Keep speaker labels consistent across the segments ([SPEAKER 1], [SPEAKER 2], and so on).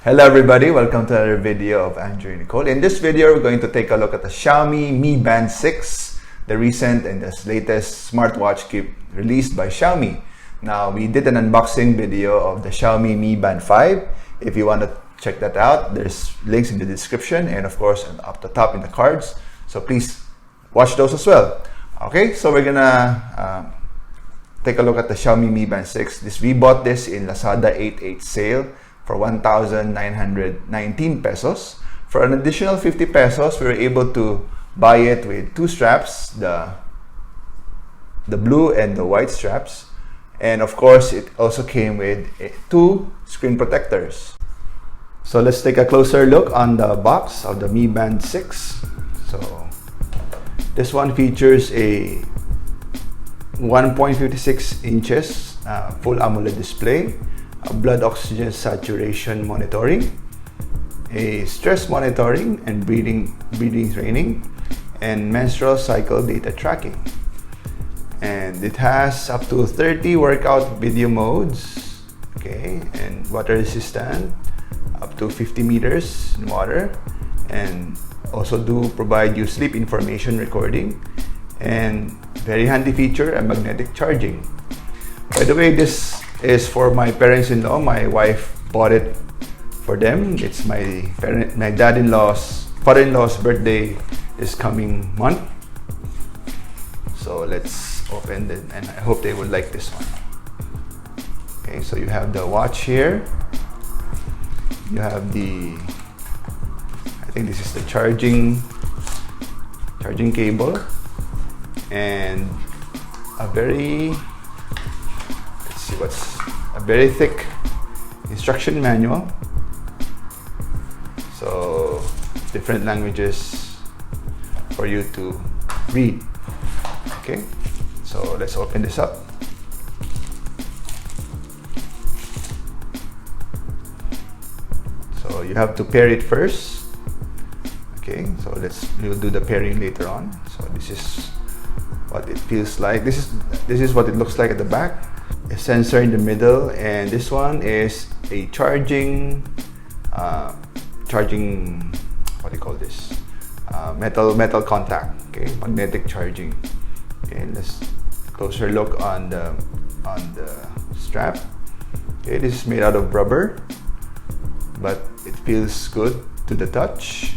[SPEAKER 1] Hello everybody, welcome to another video of Andrew and Nicole. In this video, we're going to take a look at the Xiaomi Mi Band 6, the recent and the latest smartwatch released by Xiaomi. Now, we did an unboxing video of the Xiaomi Mi Band 5. If you want to check that out, there's links in the description and of course up the top in the cards. So please watch those as well. Okay, so we're gonna take a look at the Xiaomi Mi Band 6. We bought this in Lazada 8/8 sale for 1,919 pesos. For an additional 50 pesos, we were able to buy it with two straps, the blue and the white straps. And of course, it also came with two screen protectors. So let's take a closer look on the box of the Mi Band 6. So this one features a 1.56 inches full AMOLED display, a blood oxygen saturation monitoring, a stress monitoring and breathing training, and menstrual cycle data tracking. And it has up to 30 workout video modes, okay, and water resistant, up to 50 meters in water, and also do provide you sleep information recording, and very handy feature, a magnetic charging. By the way, this is for my parents-in-law. My wife bought it for them. It's my father-in-law's birthday is coming month. So let's open it, and I hope they would like this one. Okay, so you have the watch here. You have I think this is the charging cable, and a very thick instruction manual. So different languages for you to read. Okay, so let's open this up. So you have to pair it first. Okay, so we'll do the pairing later on. So this is what it feels like. This is what it looks like at the back. A sensor in the middle, and this one is a charging what do you call this, metal contact. Okay, magnetic charging. Okay, let's closer look on the strap. Okay, this is made out of rubber, but it feels good to the touch.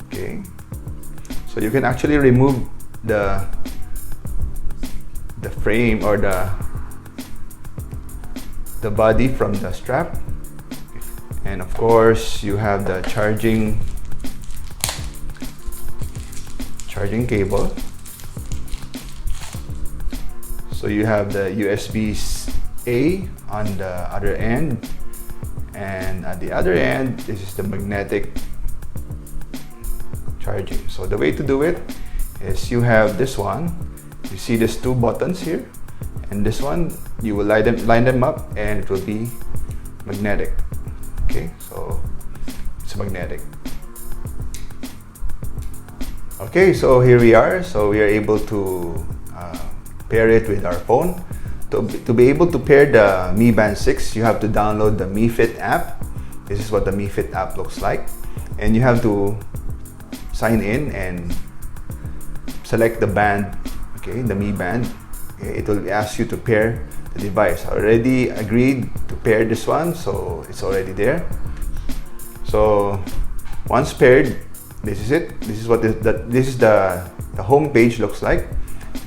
[SPEAKER 1] Okay, so you can actually remove the frame or the body from the strap, and of course you have the charging cable. So you have the USB-A on the other end, and at the other end this is the magnetic charging. So the way to do it is you have this one. You see these two buttons here, and this one you will line them up, and it will be magnetic. Okay, so it's magnetic. Okay, so here we are. So we are able to pair it with our phone. To be able to pair the Mi Band 6, you have to download the Mi Fit app. This is what the Mi Fit app looks like, and you have to sign in and select the band. Okay, the Mi Band. It will ask you to pair the device. I already agreed to pair this one, so it's already there. So once paired, this is it. This is what this is the home page looks like.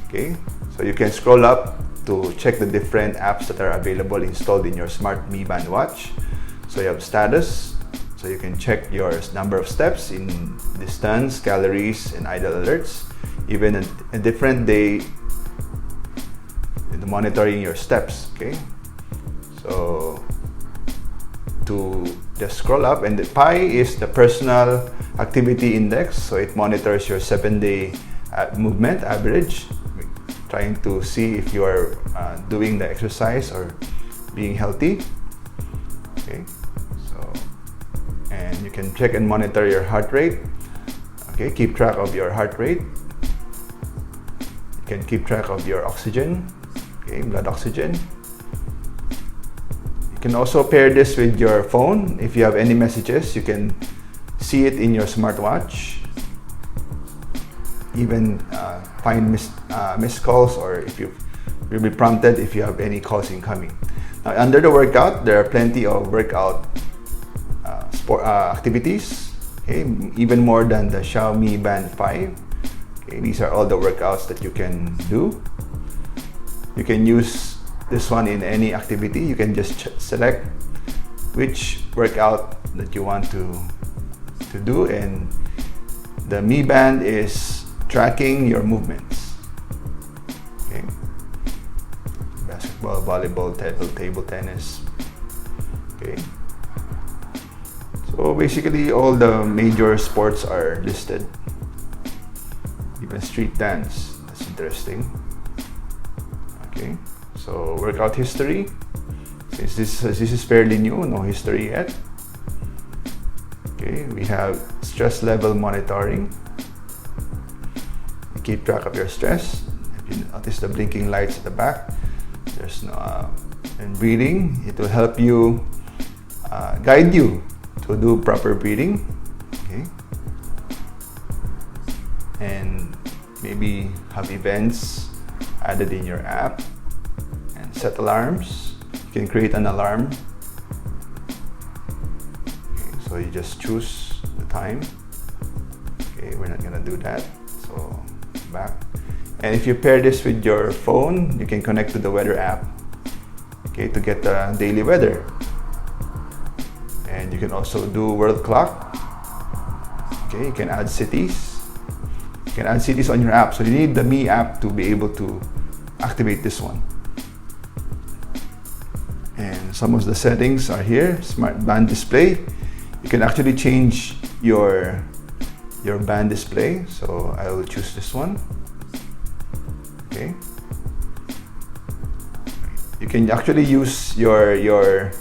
[SPEAKER 1] Okay, so you can scroll up to check the different apps that are available installed in your smart Mi Band watch. So you have status, so you can check your number of steps in distance, calories, and idle alerts. Even a different day, monitoring your steps. Okay, so to just scroll up, and the pi is the personal activity index, so it monitors your 7-day movement average, trying to see if you are doing the exercise or being healthy. Okay, so, and you can check and monitor your heart rate. Okay, keep track of your heart rate. You can keep track of your oxygen, okay, blood oxygen. You can also pair this with your phone. If you have any messages, you can see it in your smartwatch. Even find missed calls, or if you'll be prompted if you have any calls incoming. Now, under the workout, there are plenty of workout activities. Okay, even more than the Xiaomi Mi Band 5. Okay, these are all the workouts that you can do. You can use this one in any activity. You can just select which workout that you want to do, and the Mi Band is tracking your movements. Okay, basketball, volleyball, table tennis. Okay. So basically all the major sports are listed. Even street dance, that's interesting. Okay, so workout history. Since this is fairly new, no history yet. Okay, we have stress level monitoring. You keep track of your stress. If you notice the blinking lights at the back, there's no and breathing. It will help you guide you to do proper breathing. Okay, and maybe have events added in your app, and set alarms. You can create an alarm. Okay, so you just choose the time. Okay, we're not gonna do that, so back. And if you pair this with your phone, you can connect to the weather app, okay, to get the daily weather. And you can also do world clock. Okay, you can add cities. You can add cities on your app. So you need the Mi app to be able to activate this one. And some of the settings are here. Smart band display. You can actually change your band display. So I will choose this one. Okay. You can actually use your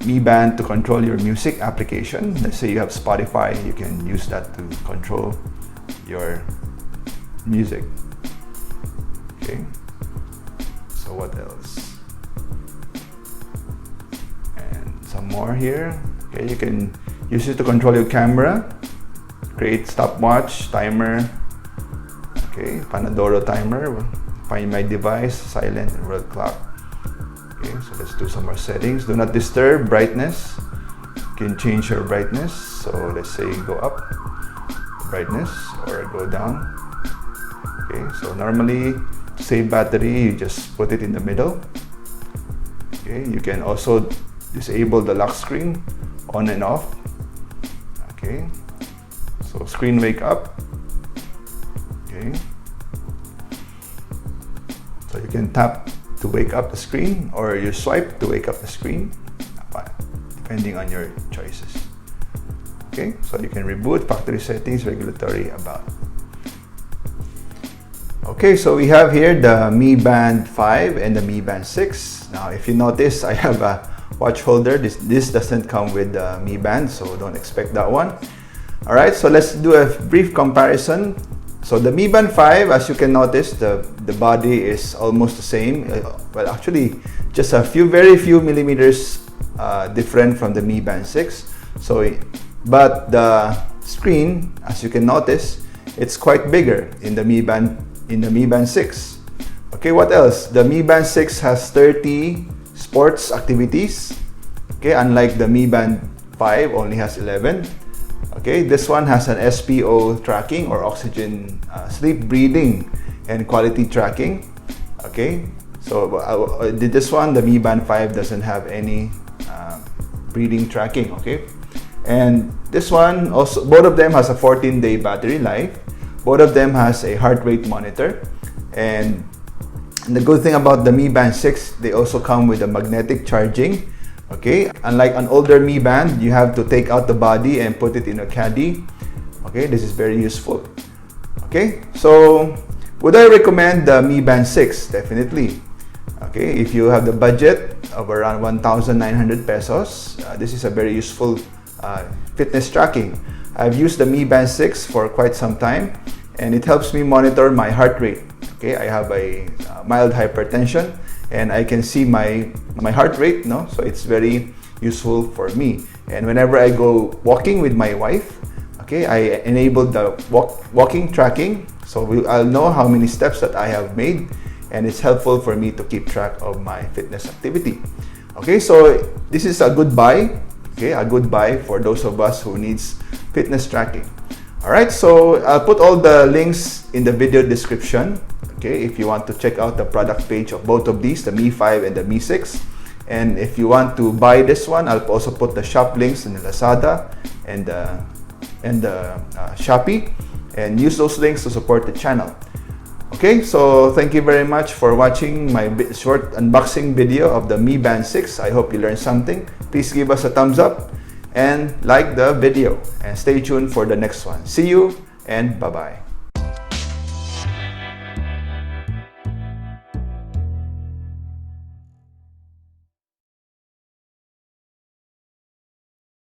[SPEAKER 1] Mi Band to control your music application. Let's say you have Spotify, you can use that to control your music. Okay, so what else? And some more here. Okay, you can use it to control your camera, create stopwatch, timer. Okay, Panadoro timer, find my device, silent, and world clock. Okay, so let's do some more settings. Do not disturb, brightness. You can change your brightness. So let's say go up brightness or go down. Okay, so normally to save battery, you just put it in the middle. Okay, you can also disable the lock screen on and off. Okay, so screen wake up. Okay, so you can tap to wake up the screen, or you swipe to wake up the screen, depending on your choices. Okay, so you can reboot, factory settings, regulatory, about. Okay, so we have here the Mi Band 5 and the Mi Band 6. Now, if you notice, I have a watch holder. This doesn't come with the Mi Band, so don't expect that one. All right, so let's do a brief comparison. So the Mi Band 5, as you can notice, the body is almost the same. Well, actually, just very few millimeters different from the Mi Band 6. So, but the screen, as you can notice, it's quite bigger in the Mi Band 6. Okay, what else? The Mi Band 6 has 30 sports activities. Okay, unlike the Mi Band 5 only has 11. Okay, this one has an SPO tracking, or oxygen, sleep, breathing, and quality tracking. Okay, so this one, the Mi Band 5 doesn't have any breathing tracking. Okay, and this one also, both of them has a 14-day battery life. Both of them has a heart rate monitor, and the good thing about the Mi Band 6, they also come with a magnetic charging. Okay, unlike an older Mi Band, you have to take out the body and put it in a caddy. Okay, this is very useful. Okay, so would I recommend the Mi Band 6? Definitely. Okay, if you have the budget of around 1,900 pesos, this is a very useful fitness tracking. I've used the Mi Band 6 for quite some time, and it helps me monitor my heart rate. Okay, I have a mild hypertension, and I can see my heart rate, no? So it's very useful for me. And whenever I go walking with my wife, okay, I enable the walking tracking, so I'll know how many steps that I have made, and it's helpful for me to keep track of my fitness activity. Okay, so this is a good buy. Okay, a good buy for those of us who needs fitness tracking. All right, so I'll put all the links in the video description. Okay, if you want to check out the product page of both of these, the Mi 5 and the Mi 6. And if you want to buy this one, I'll also put the shop links in the Lazada and the Shopee, and use those links to support the channel. Okay, so thank you very much for watching my short unboxing video of the Mi Band 6. I hope you learned something. Please give us a thumbs up and like the video, and stay tuned for the next one. See you and bye-bye.